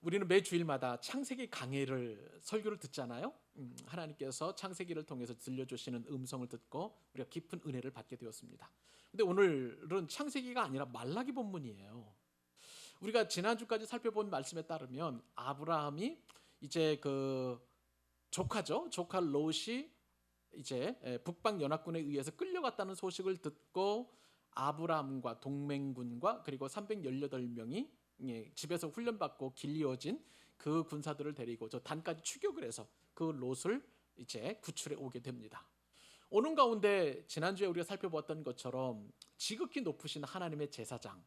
우리는 매 주일마다 창세기 강해를 설교를 듣잖아요. 하나님께서 창세기를 통해서 들려주시는 음성을 듣고 우리가 깊은 은혜를 받게 되었습니다. 근데 오늘은 창세기가 아니라 말라기 본문이에요. 우리가 지난주까지 살펴본 말씀에 따르면 아브라함이 이제 그 조카죠. 조카 롯이 이제 북방 연합군에 의해서 끌려갔다는 소식을 듣고 아브라함과 동맹군과 그리고 318명이 집에서 훈련받고 길리어진 그 군사들을 데리고 저 단까지 추격을 해서 그 롯을 이제 구출해 오게 됩니다. 오는 가운데 지난주에 우리가 살펴보았던 것처럼 지극히 높으신 하나님의 제사장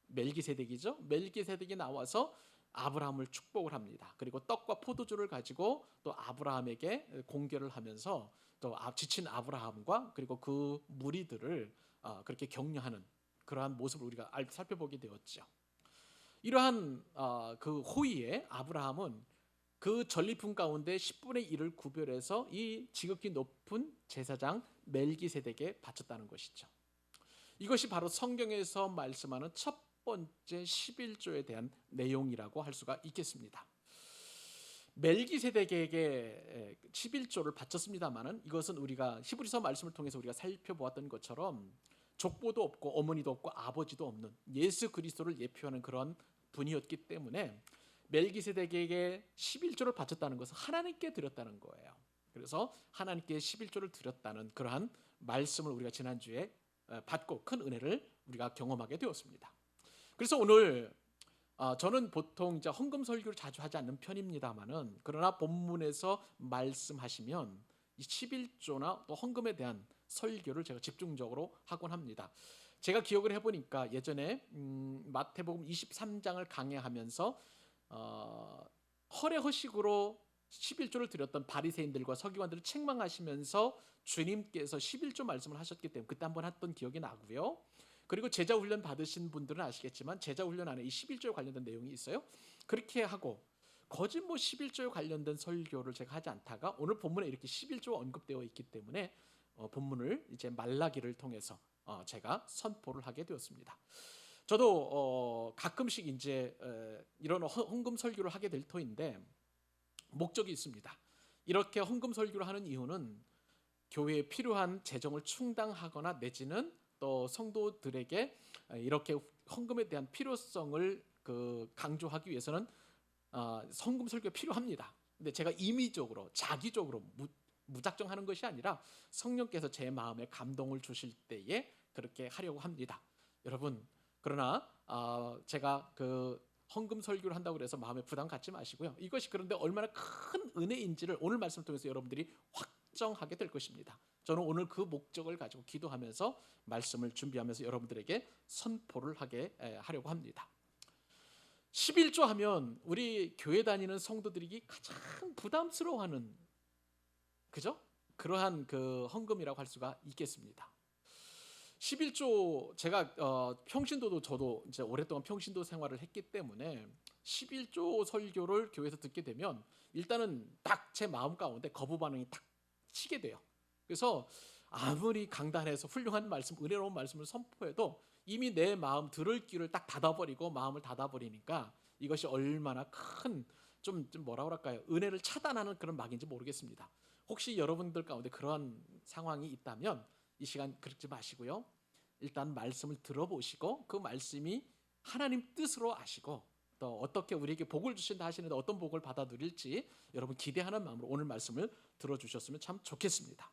멜기세덱이죠. 멜기세덱이 나와서 아브라함을 축복을 합니다. 그리고 떡과 포도주를 가지고 또 아브라함에게 공개를 하면서 또 지친 아브라함과 그리고 그 무리들을 그렇게 격려하는 그러한 모습을 우리가 살펴보게 되었죠. 이러한 그 호의에 아브라함은 그 전리품 가운데 10분의 1을 구별해서 이 지극히 높은 제사장 멜기세덱에 바쳤다는 것이죠. 이것이 바로 성경에서 말씀하는 첫 번째 11조에 대한 내용이라고 할 수가 있겠습니다. 멜기세덱에게 11조를 바쳤습니다만은 이것은 우리가 히브리서 말씀을 통해서 우리가 살펴보았던 것처럼 족보도 없고 어머니도 없고 아버지도 없는 예수 그리스도를 예표하는 그런 분이었기 때문에 멜기세덱에게 11조를 바쳤다는 것은 하나님께 드렸다는 거예요. 그래서 하나님께 11조를 드렸다는 그러한 말씀을 우리가 지난주에 받고 큰 은혜를 우리가 경험하게 되었습니다. 그래서 오늘 저는 보통 이제 헌금 설교를 자주 하지 않는 편입니다만은 그러나 본문에서 말씀하시면 이 11조나 또 헌금에 대한 설교를 제가 집중적으로 하곤 합니다. 제가 기억을 해보니까 예전에 마태복음 23장을 강해하면서 허례허식으로 11조를 드렸던 바리새인들과 서기관들을 책망하시면서 주님께서 11조 말씀을 하셨기 때문에 그때 한번 했던 기억이 나고요. 그리고 제자훈련 받으신 분들은 아시겠지만 제자훈련 안에 이 11조에 관련된 내용이 있어요. 그렇게 하고 거짓 11조에 관련된 설교를 제가 하지 않다가 오늘 본문에 이렇게 11조가 언급되어 있기 때문에 본문을 이제 말라기를 통해서 제가 선포를 하게 되었습니다. 저도 가끔씩 이제 이런 헌금 설교를 하게 될 터인데 목적이 있습니다. 이렇게 헌금 설교를 하는 이유는 교회에 필요한 재정을 충당하거나 내지는 또 성도들에게 이렇게 헌금에 대한 필요성을 강조하기 위해서는 헌금 설교가 필요합니다. 근데 제가 임의적으로 자기적으로 무작정 하는 것이 아니라 성령께서 제 마음에 감동을 주실 때에 그렇게 하려고 합니다. 여러분 그러나 제가 헌금 설교를 한다고 해서 마음에 부담 갖지 마시고요. 이것이 그런데 얼마나 큰 은혜인지를 오늘 말씀을 통해서 여러분들이 확정하게 될 것입니다. 저는 오늘 그 목적을 가지고 기도하면서 말씀을 준비하면서 여러분들에게 선포를 하려고 합니다. 11조 하면 우리 교회 다니는 성도들이 가장 부담스러워하는 그죠? 그러한 헌금이라고 할 수가 있겠습니다. 11조 제가 평신도도 저도 이제 오랫동안 평신도 생활을 했기 때문에 11조 설교를 교회에서 듣게 되면 일단은 딱 제 마음 가운데 거부 반응이 딱 치게 돼요. 그래서 아무리 강단해서 훌륭한 말씀, 은혜로운 말씀을 선포해도 이미 내 마음 들을 귀를 딱 닫아버리고 마음을 닫아버리니까 이것이 얼마나 큰 좀 뭐라 그럴까요? 은혜를 차단하는 그런 막인지 모르겠습니다. 혹시 여러분들 가운데 그러한 상황이 있다면 이 시간 그러지 마시고요. 일단 말씀을 들어보시고 그 말씀이 하나님 뜻으로 아시고 또 어떻게 우리에게 복을 주신다 하시는데 어떤 복을 받아 누릴지 여러분 기대하는 마음으로 오늘 말씀을 들어주셨으면 참 좋겠습니다.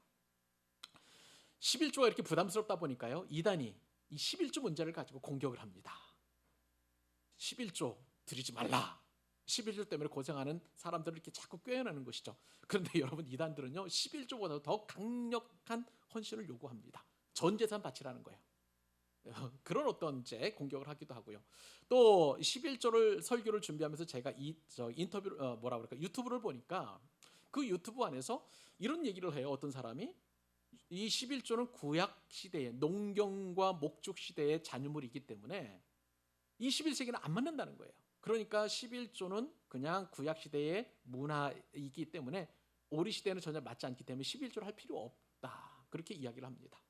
11조가 이렇게 부담스럽다 보니까요. 이단이 이 11조 문제를 가지고 공격을 합니다. 11조 드리지 말라. 11조 때문에 고생하는 사람들을 이렇게 자꾸 꿰어내는 것이죠. 그런데 여러분 이단들은요. 11조보다 더 강력한 헌신을 요구합니다. 전 재산 바치라는 거예요. 그런 어떤 공격을 하기도 하고요. 또 11조를 설교를 준비하면서 제가 인터뷰를 유튜브를 보니까 그 유튜브 안에서 이런 얘기를 해요. 어떤 사람이 이 11조는 구약 시대의 농경과 목축 시대의 잔유물이기 때문에 21세기는 안 맞는다는 거예요. 그러니까 11조는 그냥 구약 시대의 문화이기 때문에 우리 시대는 전혀 맞지 않기 때문에 11조를 할 필요 없다. 그렇게 이야기를 합니다.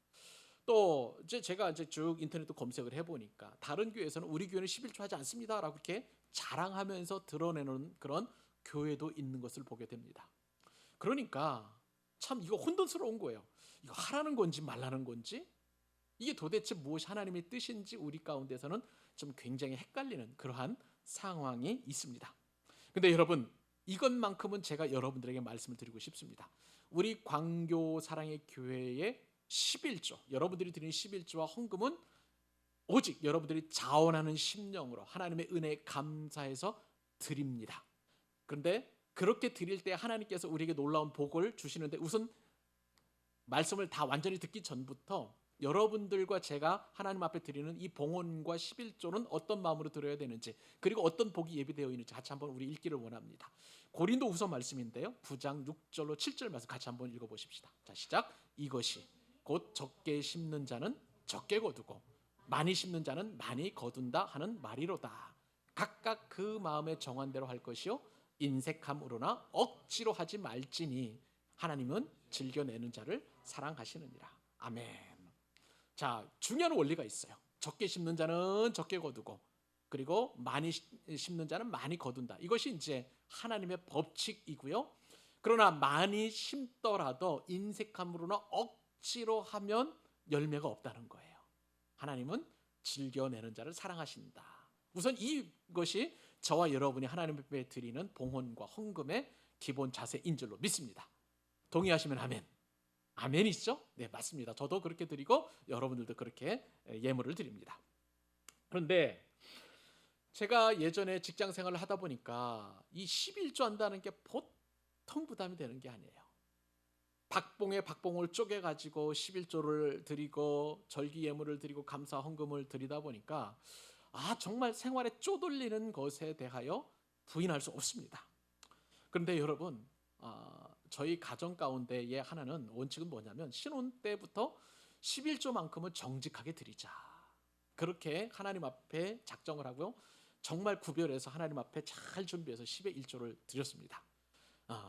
또 제가 쭉 인터넷도 검색을 해보니까 다른 교회에서는 우리 교회는 11조 하지 않습니다라고 이렇게 자랑하면서 드러내는 그런 교회도 있는 것을 보게 됩니다. 그러니까 참 이거 혼돈스러운 거예요. 이거 하라는 건지 말라는 건지, 이게 도대체 무엇이 하나님의 뜻인지 우리 가운데서는 좀 굉장히 헷갈리는 그러한 상황이 있습니다. 근데 여러분, 이것만큼은 제가 여러분들에게 말씀을 드리고 싶습니다. 우리 광교 사랑의 교회의 11조, 여러분들이 드리는 11조와 헌금은 오직 여러분들이 자원하는 심령으로 하나님의 은혜에 감사해서 드립니다. 그런데 그렇게 드릴 때 하나님께서 우리에게 놀라운 복을 주시는데, 우선 말씀을 다 완전히 듣기 전부터 여러분들과 제가 하나님 앞에 드리는 이 봉헌과 11조는 어떤 마음으로 드려야 되는지, 그리고 어떤 복이 예비되어 있는지 같이 한번 우리 읽기를 원합니다. 고린도후서 말씀인데요, 9장 6절로 7절 말씀 같이 한번 읽어보십시다. 자, 시작. 이것이 곧 적게 심는 자는 적게 거두고 많이 심는 자는 많이 거둔다 하는 말이로다. 각각 그 마음에 정한 대로 할 것이요 인색함으로나 억지로 하지 말지니 하나님은 즐겨내는 자를 사랑하시느니라. 아멘. 자, 중요한 원리가 있어요. 적게 심는 자는 적게 거두고, 그리고 많이 심는 자는 많이 거둔다. 이것이 이제 하나님의 법칙이고요. 그러나 많이 심더라도 인색함으로나 억지로 하면 열매가 없다는 거예요. 하나님은 즐겨내는 자를 사랑하신다. 우선 이것이 저와 여러분이 하나님 앞에 드리는 봉헌과 헌금의 기본 자세인 줄로 믿습니다. 동의하시면 아멘. 아멘이죠? 네, 맞습니다. 저도 그렇게 드리고 여러분들도 그렇게 예물을 드립니다. 그런데 제가 예전에 직장 생활을 하다 보니까 이 11조 한다는 게 보통 부담이 되는 게 아니에요. 박봉에 박봉을 쪼개가지고 11조를 드리고 절기 예물을 드리고 감사 헌금을 드리다 보니까 정말 생활에 쪼들리는 것에 대하여 부인할 수 없습니다. 그런데 여러분, 저희 가정 가운데의 하나는 원칙은 뭐냐면, 신혼 때부터 11조만큼은 정직하게 드리자, 그렇게 하나님 앞에 작정을 하고요, 정말 구별해서 하나님 앞에 잘 준비해서 10의 1조를 드렸습니다.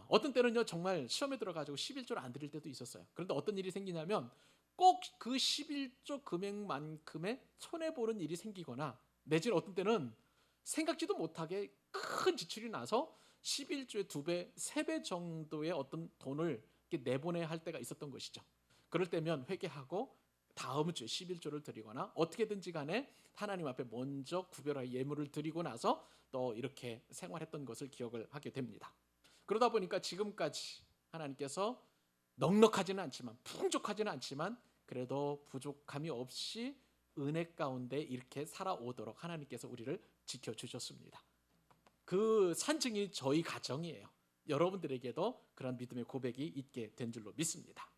어떤 때는요 정말 시험에 들어가지고 11조를 안 드릴 때도 있었어요. 그런데 어떤 일이 생기냐면 꼭 그 11조 금액만큼의 손해보는 일이 생기거나, 내지는 어떤 때는 생각지도 못하게 큰 지출이 나서 11조의 2배, 3배 정도의 어떤 돈을 내보내야 할 때가 있었던 것이죠. 그럴 때면 회개하고 다음 주에 11조를 드리거나 어떻게든지 간에 하나님 앞에 먼저 구별하여 예물을 드리고 나서 또 이렇게 생활했던 것을 기억을 하게 됩니다. 그러다 보니까 지금까지 하나님께서 넉넉하지는 않지만, 풍족하지는 않지만, 그래도 부족함이 없이 은혜 가운데 이렇게 살아오도록 하나님께서 우리를 지켜주셨습니다. 그 산증이 저희 가정이에요. 여러분들에게도 그런 믿음의 고백이 있게 된 줄로 믿습니다.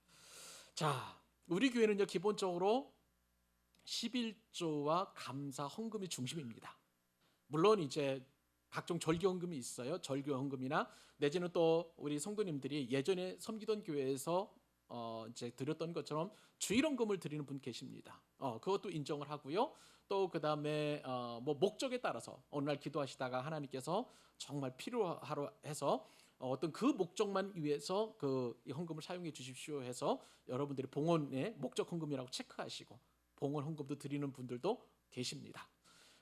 자, 우리 교회는요 기본적으로 11조와 감사 헌금이 중심입니다. 물론 이제 각종 절기 헌금이 있어요. 절기 헌금이나 내지는 또 우리 성도님들이 예전에 섬기던 교회에서 이제 드렸던 것처럼 주일 헌금을 드리는 분 계십니다. 그것도 인정을 하고요. 또 그다음에 뭐 목적에 따라서 어느 날 기도하시다가 하나님께서 정말 필요하러 해서 어떤 그 목적만 위해서 그 헌금을 사용해 주십시오 해서 여러분들이 봉헌의 목적 헌금이라고 체크하시고 봉헌 헌금도 드리는 분들도 계십니다.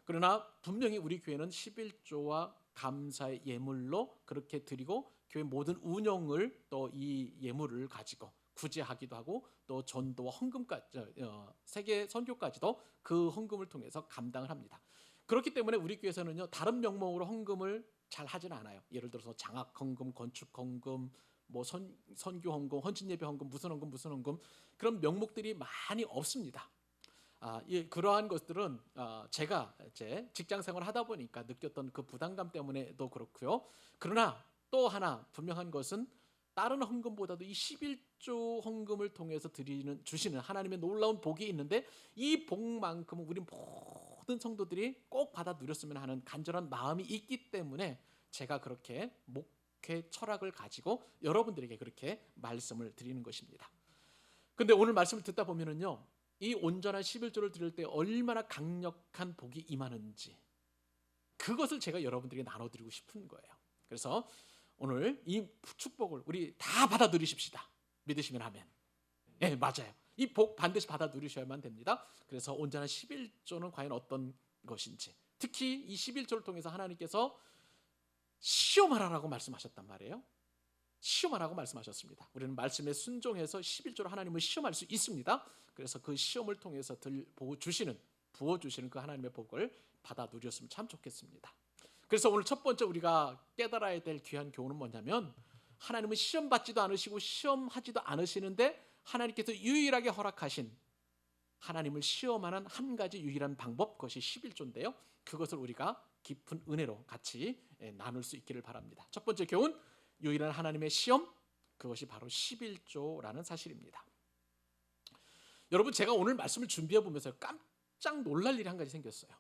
그러나 분명히 우리 교회는 11조와 감사의 예물로 그렇게 드리고, 교회 모든 운영을 또 이 예물을 가지고 구제하기도 하고, 또 전도와 헌금까지, 세계 선교까지도 그 헌금을 통해서 감당을 합니다. 그렇기 때문에 우리 교회에서는요 다른 명목으로 헌금을 잘 하지는 않아요. 예를 들어서 장학 헌금, 건축 헌금, 뭐 선교 헌금, 헌신 예배 헌금, 무슨 헌금 그런 명목들이 많이 없습니다. 그러한 것들은 제가 이제 직장 생활을 하다 보니까 느꼈던 그 부담감 때문에도 그렇고요. 그러나 또 하나 분명한 것은 다른 헌금보다도 이 11조 헌금을 통해서 주시는 하나님의 놀라운 복이 있는데, 이 복만큼은 우리 모든 성도들이 꼭 받아 누렸으면 하는 간절한 마음이 있기 때문에 제가 그렇게 목회 철학을 가지고 여러분들에게 그렇게 말씀을 드리는 것입니다. 근데 오늘 말씀을 듣다 보면은요, 이 온전한 11조를 드릴 때 얼마나 강력한 복이 임하는지, 그것을 제가 여러분들에게 나눠드리고 싶은 거예요. 그래서 오늘 이 축복을 우리 다 받아 누리십시다. 믿으시면 아멘. 네, 맞아요. 이 복 반드시 받아 누리셔야만 됩니다. 그래서 온전한 11조는 과연 어떤 것인지, 특히 이 11조를 통해서 하나님께서 시험하라라고 말씀하셨단 말이에요. 시험하라고 말씀하셨습니다. 우리는 말씀에 순종해서 11조로 하나님을 시험할 수 있습니다. 그래서 그 시험을 통해서 부어주시는 그 하나님의 복을 받아 누렸으면 참 좋겠습니다. 그래서 오늘 첫 번째 우리가 깨달아야 될 귀한 교훈은 뭐냐면, 하나님은 시험받지도 않으시고 시험하지도 않으시는데 하나님께서 유일하게 허락하신 하나님을 시험하는 한 가지 유일한 방법, 그것이 11조인데요. 그것을 우리가 깊은 은혜로 같이 나눌 수 있기를 바랍니다. 첫 번째 교훈, 유일한 하나님의 시험, 그것이 바로 11조라는 사실입니다. 여러분, 제가 오늘 말씀을 준비해 보면서 깜짝 놀랄 일이 한 가지 생겼어요.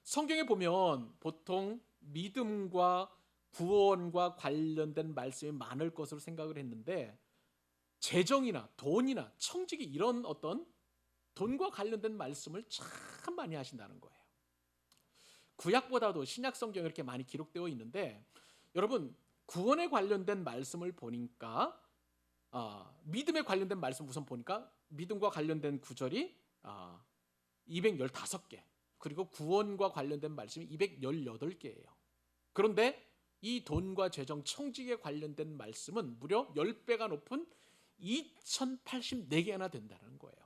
성경에 보면 보통 믿음과 구원과 관련된 말씀이 많을 것으로 생각을 했는데, 재정이나 돈이나 청지기, 이런 어떤 돈과 관련된 말씀을 참 많이 하신다는 거예요. 구약보다도 신약 성경에 이렇게 많이 기록되어 있는데, 여러분, 구원에 관련된 말씀을 보니까 믿음에 관련된 말씀 우선 보니까 믿음과 관련된 구절이 215개, 그리고 구원과 관련된 말씀이 218개예요. 그런데 이 돈과 재정, 청지기에 관련된 말씀은 무려 10배가 높은 2084개나 된다는 거예요.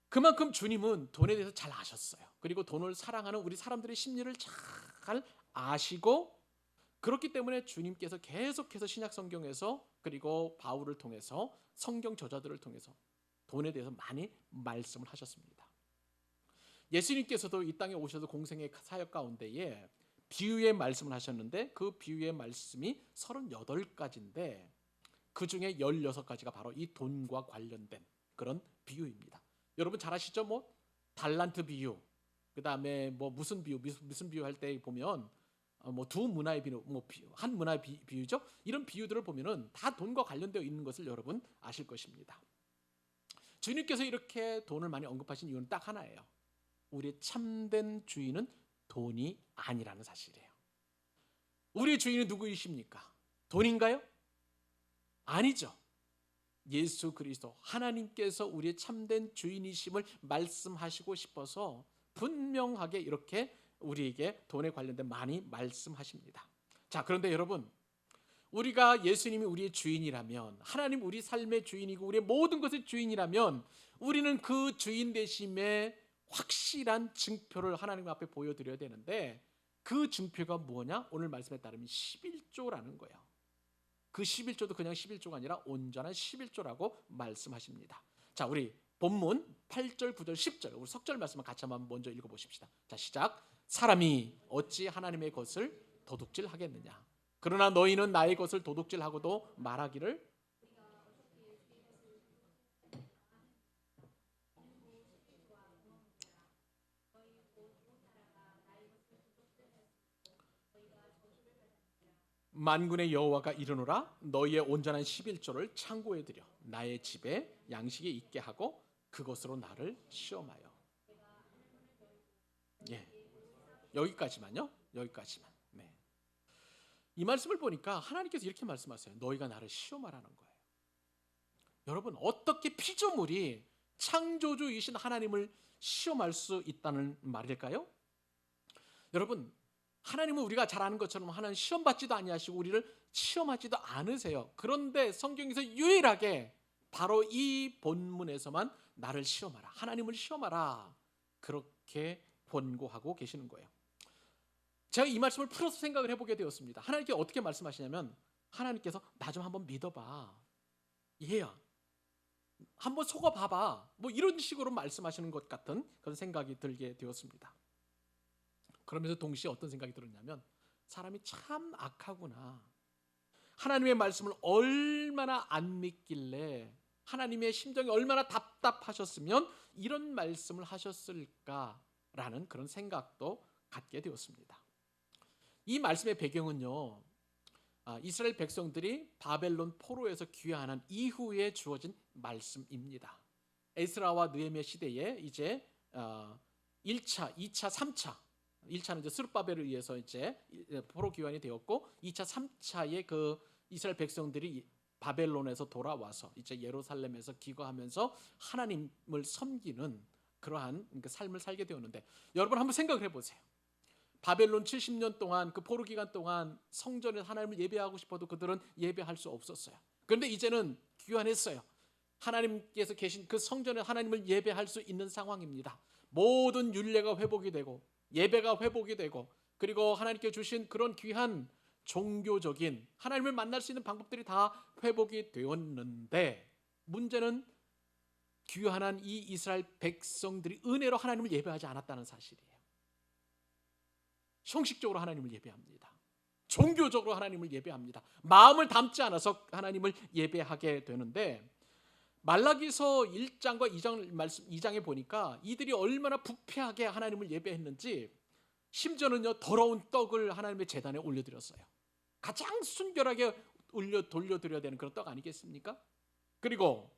그만큼 주님은 돈에 대해서 잘 아셨어요. 그리고 돈을 사랑하는 우리 사람들의 심리를 잘 아시고, 그렇기 때문에 주님께서 계속해서 신약 성경에서, 그리고 바울을 통해서, 성경 저자들을 통해서 돈에 대해서 많이 말씀을 하셨습니다. 예수님께서도 이 땅에 오셔서 공생의 사역 가운데에 비유의 말씀을 하셨는데, 그 비유의 말씀이 38가지인데 그 중에 16가지가 바로 이 돈과 관련된 그런 비유입니다. 여러분 잘 아시죠? 뭐 달란트 비유, 그 다음에 뭐 무슨 비유 할 때 보면 뭐 두 문화의 비유, 한 문화의 비유죠. 이런 비유들을 보면은 다 돈과 관련되어 있는 것을 여러분 아실 것입니다. 주님께서 이렇게 돈을 많이 언급하신 이유는 딱 하나예요. 우리의 참된 주인은 돈이 아니라는 사실이에요. 우리의 주인은 누구이십니까? 돈인가요? 아니죠. 예수 그리스도, 하나님께서 우리의 참된 주인이심을 말씀하시고 싶어서 분명하게 이렇게 우리에게 돈에 관련된 많이 말씀하십니다. 자, 그런데 여러분, 우리가 예수님이 우리의 주인이라면, 하나님 우리 삶의 주인이고 우리의 모든 것의 주인이라면, 우리는 그 주인 되심의 확실한 증표를 하나님 앞에 보여드려야 되는데, 그 증표가 뭐냐? 오늘 말씀에 따르면 11조라는 거예요. 그 11조도 그냥 11조가 아니라 온전한 11조라고 말씀하십니다. 자, 우리 본문 8절, 9절, 10절 우리 석절 말씀을 같이 한번 먼저 읽어보십시다. 자, 시작. 사람이 어찌 하나님의 것을 도둑질하겠느냐? 그러나 너희는 나의 것을 도둑질하고도 말하기를 만군의 여호와가 이르노라, 너희의 온전한 11조를 창고에 들여 나의 집에 양식이 있게 하고 그것으로 나를 시험하여. 예, 여기까지만요. 여기까지만. 네. 이 말씀을 보니까 하나님께서 이렇게 말씀하세요. 너희가 나를 시험하라는 거예요. 여러분, 어떻게 피조물이 창조주이신 하나님을 시험할 수 있다는 말일까요? 여러분, 하나님은 우리가 잘 아는 것처럼 하나님 시험받지도 아니하시고 우리를 시험하지도 않으세요. 그런데 성경에서 유일하게 바로 이 본문에서만 나를 시험하라, 하나님을 시험하라, 그렇게 권고하고 계시는 거예요. 제가 이 말씀을 풀어서 생각을 해보게 되었습니다. 하나님께서 어떻게 말씀하시냐면, 하나님께서 나 좀 한번 믿어봐, 얘야, 한번 속아봐봐, 뭐 이런 식으로 말씀하시는 것 같은 그런 생각이 들게 되었습니다. 그러면서 동시에 어떤 생각이 들었냐면, 사람이 참 악하구나, 하나님의 말씀을 얼마나 안 믿길래, 하나님의 심정이 얼마나 답답하셨으면 이런 말씀을 하셨을까라는 그런 생각도 갖게 되었습니다. 이 말씀의 배경은요, 이스라엘 백성들이 바벨론 포로에서 귀환한 이후에 주어진 말씀입니다. 에스라와 느헤미야 시대에 이제 1차, 2차, 3차, 1차는 이제 스룹바벨에 의해서 이제 포로 귀환이 되었고, 2차, 3차의 그 이스라엘 백성들이 바벨론에서 돌아와서 이제 예루살렘에서 기거하면서 하나님을 섬기는 그러한 그 삶을 살게 되었는데, 여러분 한번 생각을 해보세요. 바벨론 70년 동안, 그 포로 기간 동안 성전에 하나님을 예배하고 싶어도 그들은 예배할 수 없었어요. 그런데 이제는 귀환했어요. 하나님께서 계신 그 성전에 하나님을 예배할 수 있는 상황입니다. 모든 율례가 회복이 되고 예배가 회복이 되고, 그리고 하나님께 주신 그런 귀한 종교적인 하나님을 만날 수 있는 방법들이 다 회복이 되었는데, 문제는 귀환한 이 이스라엘 백성들이 은혜로 하나님을 예배하지 않았다는 사실이에요. 형식적으로 하나님을 예배합니다. 종교적으로 하나님을 예배합니다. 마음을 담지 않아서 하나님을 예배하게 되는데, 말라기서 1장과 2장에 보니까 이들이 얼마나 부패하게 하나님을 예배했는지, 심지어는요 더러운 떡을 하나님의 제단에 올려드렸어요. 가장 순결하게 돌려드려야 되는 그런 떡 아니겠습니까? 그리고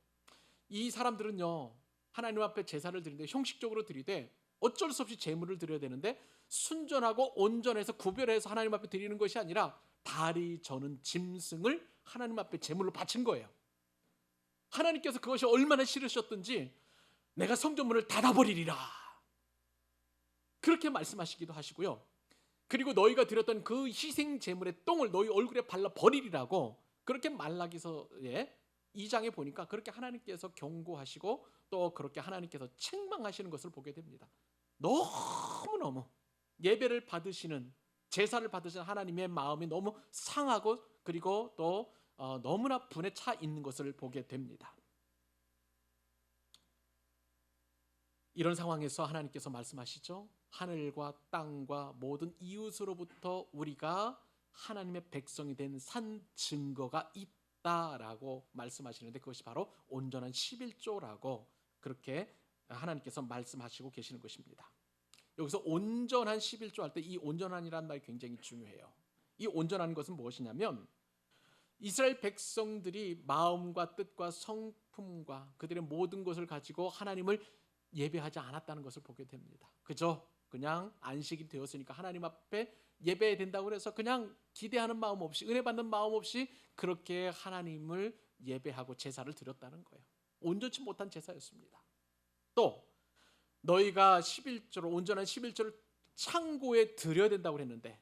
이 사람들은요 하나님 앞에 제사를 드리는데, 형식적으로 드리되 어쩔 수 없이 제물을 드려야 되는데, 순전하고 온전해서 구별해서 하나님 앞에 드리는 것이 아니라 다리 저는 짐승을 하나님 앞에 제물로 바친 거예요. 하나님께서 그것이 얼마나 싫으셨던지 내가 성전문을 닫아버리리라, 그렇게 말씀하시기도 하시고요. 그리고 너희가 드렸던 그 희생 제물의 똥을 너희 얼굴에 발라 버리리라고, 그렇게 말라기서의 2장에 보니까 그렇게 하나님께서 경고하시고 또 그렇게 하나님께서 책망하시는 것을 보게 됩니다. 너무너무 예배를 받으시는, 제사를 받으시는 하나님의 마음이 너무 상하고, 그리고 또 너무나 분에 차 있는 것을 보게 됩니다. 이런 상황에서 하나님께서 말씀하시죠. 하늘과 땅과 모든 이웃으로부터 우리가 하나님의 백성이 된 산 증거가 있다라고 말씀하시는데, 그것이 바로 온전한 11조라고 그렇게 하나님께서 말씀하시고 계시는 것입니다. 여기서 온전한 11조 할 때 이 온전한이라는 말이 굉장히 중요해요. 이 온전한 것은 무엇이냐면, 이스라엘 백성들이 마음과 뜻과 성품과 그들의 모든 것을 가지고 하나님을 예배하지 않았다는 것을 보게 됩니다. 그냥 안식이 되었으니까 하나님 앞에 예배해야 된다고 해서 그냥 기대하는 마음 없이, 은혜 받는 마음 없이 그렇게 하나님을 예배하고 제사를 드렸다는 거예요. 온전치 못한 제사였습니다. 또 너희가 11조를, 온전한 11조를 창고에 드려야 된다고 했는데,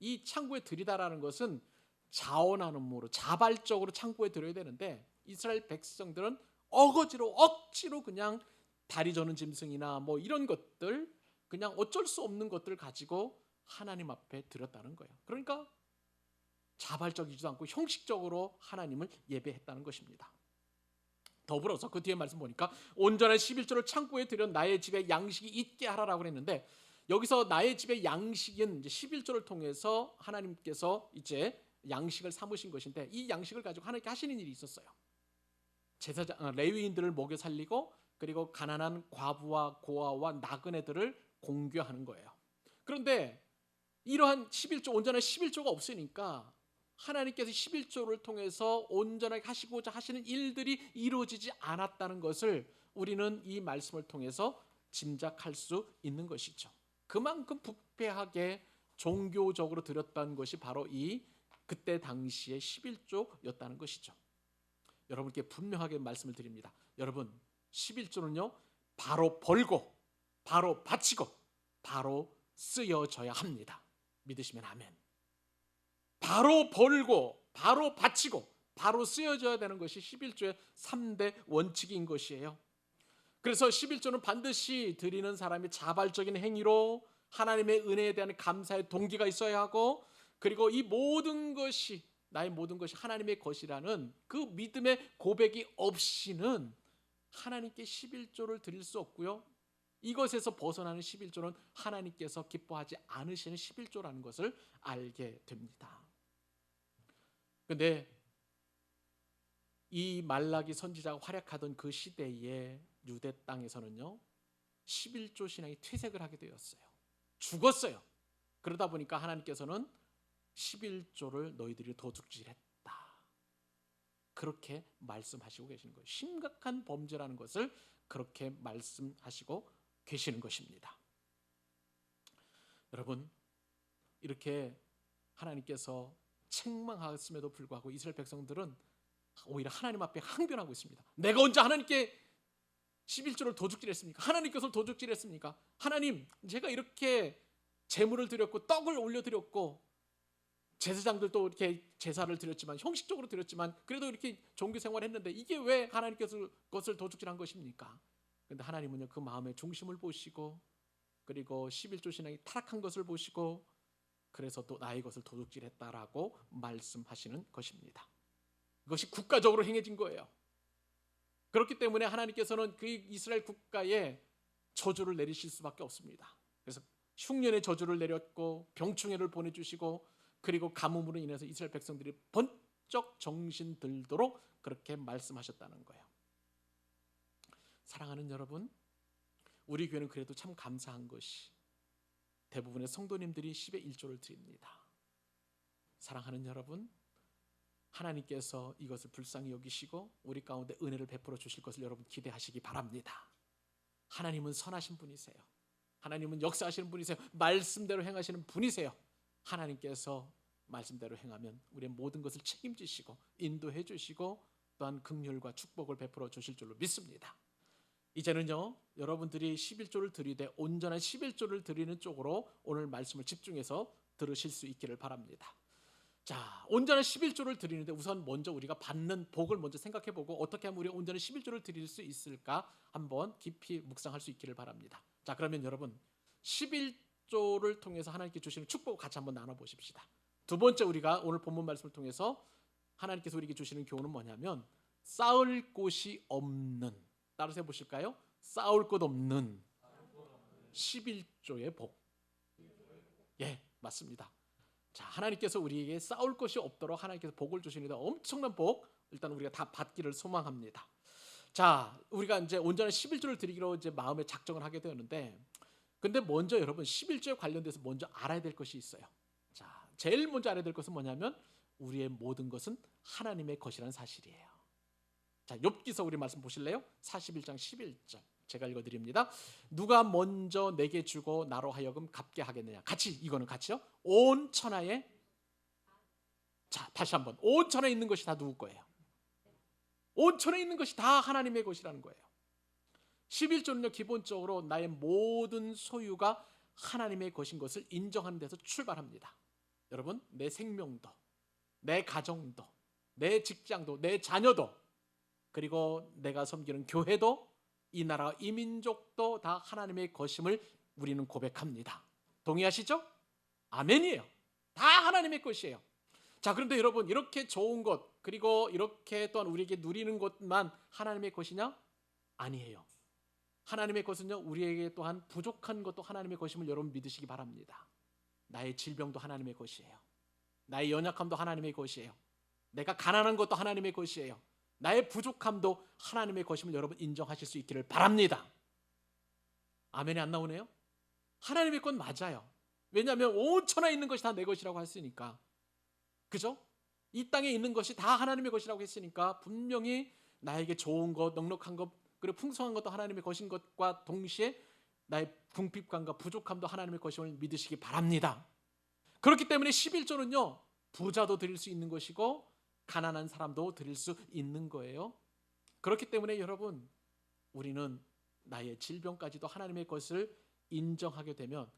이 창고에 드리다라는 것은 자원하는으로 자발적으로 창고에 드려야 되는데, 이스라엘 백성들은 억지로 그냥 다리 저는 짐승이나 뭐 이런 것들, 그냥 어쩔 수 없는 것들을 가지고 하나님 앞에 드렸다는 거예요. 그러니까 자발적이지도 않고 형식적으로 하나님을 예배했다는 것입니다. 더불어서 그 뒤에 말씀 보니까 온전한 11조를 창고에 들여 나의 집에 양식이 있게 하라라고 했는데, 여기서 나의 집에 양식은 이제 11조를 통해서 하나님께서 이제 양식을 삼으신 것인데, 이 양식을 가지고 하나님께 하시는 일이 있었어요. 제사장 레위인들을 먹여 살리고, 그리고 가난한 과부와 고아와 나그네들을 공교하는 거예요. 그런데 이러한 11조, 온전한 11조가 없으니까 하나님께서 11조를 통해서 온전하게 하시고자 하시는 일들이 이루어지지 않았다는 것을 우리는 이 말씀을 통해서 짐작할 수 있는 것이죠. 그만큼 부패하게 종교적으로 드렸다는 것이 바로 이 그때 당시의 11조였다는 것이죠. 여러분께 분명하게 말씀을 드립니다. 여러분, 11조는요 바로 벌고 바로 바치고 바로 쓰여져야 합니다. 믿으시면 아멘. 바로 벌고 바로 바치고 바로 쓰여져야 되는 것이 11조의 3대 원칙인 것이에요. 그래서 11조는 반드시 드리는 사람이 자발적인 행위로 하나님의 은혜에 대한 감사의 동기가 있어야 하고, 그리고 이 모든 것이, 나의 모든 것이 하나님의 것이라는 그 믿음의 고백이 없이는 하나님께 11조를 드릴 수 없고요, 이것에서 벗어나는 11조는 하나님께서 기뻐하지 않으시는 11조라는 것을 알게 됩니다. 그런데 이 말라기 선지자가 활약하던 그 시대에 유대 땅에서는요 11조 신앙이 퇴색을 하게 되었어요. 죽었어요. 그러다 보니까 하나님께서는 11조를 너희들이 도둑질했다, 그렇게 말씀하시고 계시는 거예요. 심각한 범죄라는 것을 그렇게 말씀하시고 계시는 것입니다. 여러분, 이렇게 하나님께서 책망하였음에도 불구하고 이스라엘 백성들은 오히려 하나님 앞에 항변하고 있습니다. 내가 언제 하나님께 11조를 도둑질했습니까? 하나님께서 도둑질했습니까? 하나님, 제가 이렇게 제물을 드렸고 떡을 올려드렸고 제사장들도 이렇게 제사를 드렸지만 형식적으로 드렸지만 그래도 이렇게 종교 생활했는데 이게 왜 하나님께서 그것을 도둑질한 것입니까? 그런데 하나님은요, 그 마음의 중심을 보시고 그리고 11조 신앙이 타락한 것을 보시고 그래서 또 나의 것을 도둑질했다라고 말씀하시는 것입니다. 그것이 국가적으로 행해진 거예요. 그렇기 때문에 하나님께서는 그 이스라엘 국가에 저주를 내리실 수밖에 없습니다. 그래서 흉년의 저주를 내렸고 병충해를 보내주시고 그리고 가뭄으로 인해서 이스라엘 백성들이 번쩍 정신 들도록 그렇게 말씀하셨다는 거예요. 사랑하는 여러분, 우리 교회는 그래도 참 감사한 것이 대부분의 성도님들이 10의 1조를 드립니다. 사랑하는 여러분, 하나님께서 이것을 불쌍히 여기시고 우리 가운데 은혜를 베풀어 주실 것을 여러분 기대하시기 바랍니다. 하나님은 선하신 분이세요. 하나님은 역사하시는 분이세요. 말씀대로 행하시는 분이세요. 하나님께서 말씀대로 행하면 우리의 모든 것을 책임지시고 인도해 주시고 또한 긍휼과 축복을 베풀어 주실 줄로 믿습니다. 이제는요, 여러분들이 11조를 드리되 온전한 11조를 드리는 쪽으로 오늘 말씀을 집중해서 들으실 수 있기를 바랍니다. 자, 온전한 11조를 드리는데 우선 먼저 우리가 받는 복을 먼저 생각해보고 어떻게 하면 우리가 온전한 11조를 드릴 수 있을까 한번 깊이 묵상할 수 있기를 바랍니다. 자, 그러면 여러분 11조를 통해서 하나님께 주시는 축복을 같이 한번 나눠보십시다. 두 번째, 우리가 오늘 본문 말씀을 통해서 하나님께서 우리에게 주시는 교훈은 뭐냐면 쌓을 곳이 없는, 따라서 해보실까요? 쌓을 곳 없는 11조의 복. 예, 맞습니다. 자, 하나님께서 우리에게 쌓을 것이 없도록 하나님께서 복을 주시는데 엄청난 복 일단 우리가 다 받기를 소망합니다. 자, 우리가 이제 온전한 11조를 드리기로 이제 마음의 작정을 하게 되었는데, 근데 먼저 여러분 11조에 관련돼서 먼저 알아야 될 것이 있어요. 자, 제일 먼저 알아야 될 것은 뭐냐면 우리의 모든 것은 하나님의 것이라는 사실이에요. 자, 욥기서 우리 말씀 보실래요? 41장 11절 제가 읽어드립니다. 누가 먼저 내게 주고 나로 하여금 갚게 하겠느냐. 같이, 이거는 같이요. 온 천하에, 자, 다시 한번, 온 천하에 있는 것이 다 누구 거예요? 온 천하에 있는 것이 다 하나님의 것이라는 거예요. 11조는요, 기본적으로 나의 모든 소유가 하나님의 것인 것을 인정하는 데서 출발합니다. 여러분, 내 생명도, 내 가정도, 내 직장도, 내 자녀도, 그리고 내가 섬기는 교회도, 이 나라, 이 민족도 다 하나님의 것임을 우리는 고백합니다. 동의하시죠? 아멘이에요. 다 하나님의 것이에요. 자, 그런데 여러분, 이렇게 좋은 것, 그리고 이렇게 또한 우리에게 누리는 것만 하나님의 것이냐? 아니에요. 하나님의 것은요, 우리에게 또한 부족한 것도 하나님의 것임을 여러분 믿으시기 바랍니다. 나의 질병도 하나님의 것이에요. 나의 연약함도 하나님의 것이에요. 내가 가난한 것도 하나님의 것이에요. 나의 부족함도 하나님의 것임을 여러분 인정하실 수 있기를 바랍니다. 아멘이 안 나오네요? 하나님의 것 맞아요. 왜냐하면 온 천하에 있는 것이 다 내 것이라고 했으니까. 그죠? 이 땅에 있는 것이 다 하나님의 것이라고 했으니까 분명히 나에게 좋은 것, 넉넉한 것, 그리고 풍성한 것도 하나님의 것인 것과 동시에 나의 궁핍감과 부족함도 하나님의 것임을 믿으시기 바랍니다. 그렇기 때문에 11조는요, 부자도 드릴 수 있는 것이고 가난한 사람도 드릴 수 있는 거예요. 그렇기 때문에 여러분, 우리는 나의 질병까지도 하나님의 것을 인정하게 되면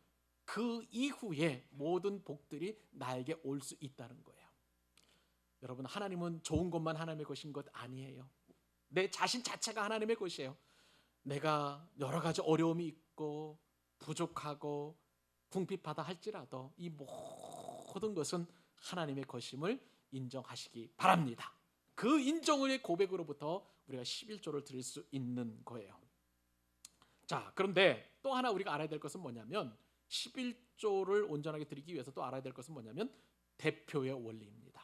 그 이후에 모든 복들이 나에게 올 수 있다는 거예요. 여러분, 하나님은 좋은 것만 하나님의 것인 것 아니에요. 내 자신 자체가 하나님의 것이에요. 내가 여러 가지 어려움이 있고 부족하고 궁핍하다 할지라도 이 모든 것은 하나님의 것임을 인정하시기 바랍니다. 그 인정의 고백으로부터 우리가 11조를 드릴 수 있는 거예요. 자, 그런데 또 하나 우리가 알아야 될 것은 뭐냐면 11조를 온전하게 드리기 위해서 또 알아야 될 것은 뭐냐면 대표의 원리입니다.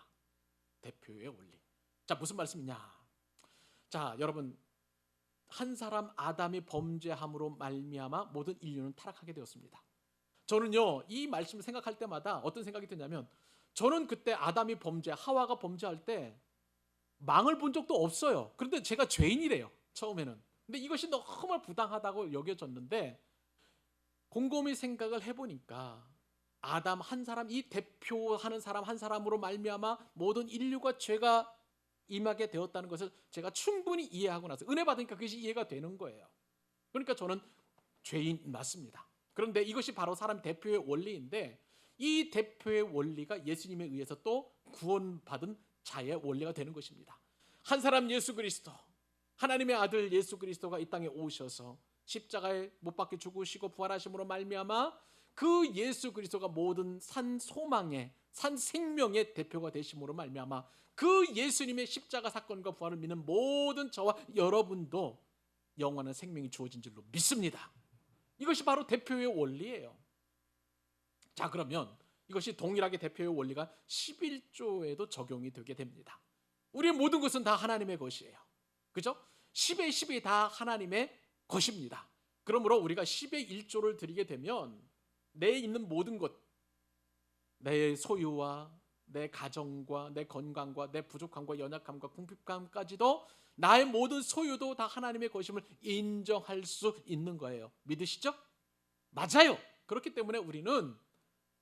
대표의 원리. 자, 무슨 말씀이냐? 자, 여러분, 한 사람 아담이 범죄함으로 말미암아 모든 인류는 타락하게 되었습니다. 저는요, 이 말씀을 생각할 때마다 어떤 생각이 드냐면, 저는 그때 아담이 범죄, 하와가 범죄할 때 망을 본 적도 없어요. 그런데 제가 죄인이래요, 처음에는. 근데 이것이 너무 부당하다고 여겨졌는데 곰곰이 생각을 해보니까 아담 한 사람, 이 대표하는 사람 한 사람으로 말미암아 모든 인류가 죄가 임하게 되었다는 것을 제가 충분히 이해하고 나서 은혜 받으니까 그것이 이해가 되는 거예요. 그러니까 저는 죄인 맞습니다. 그런데 이것이 바로 사람 대표의 원리인데 이 대표의 원리가 예수님에 의해서 또 구원받은 자의 원리가 되는 것입니다. 한 사람 예수 그리스도, 하나님의 아들 예수 그리스도가 이 땅에 오셔서 십자가에 못 박혀 죽으시고 부활하심으로 말미암아 그 예수 그리스도가 모든 산 소망의 산 생명의 대표가 되심으로 말미암아 그 예수님의 십자가 사건과 부활을 믿는 모든 저와 여러분도 영원한 생명이 주어진 줄로 믿습니다. 이것이 바로 대표의 원리예요. 자, 그러면 이것이 동일하게 대표의 원리가 11조에도 적용이 되게 됩니다. 우리의 모든 것은 다 하나님의 것이에요. 그죠? 10의 10이 다 하나님의 것입니다. 그러므로 우리가 10의 1조를 드리게 되면 내 있는 모든 것, 내 소유와 내 가정과 내 건강과 내 부족함과 연약함과 궁핍감까지도 나의 모든 소유도 다 하나님의 것임을 인정할 수 있는 거예요. 믿으시죠? 맞아요. 그렇기 때문에 우리는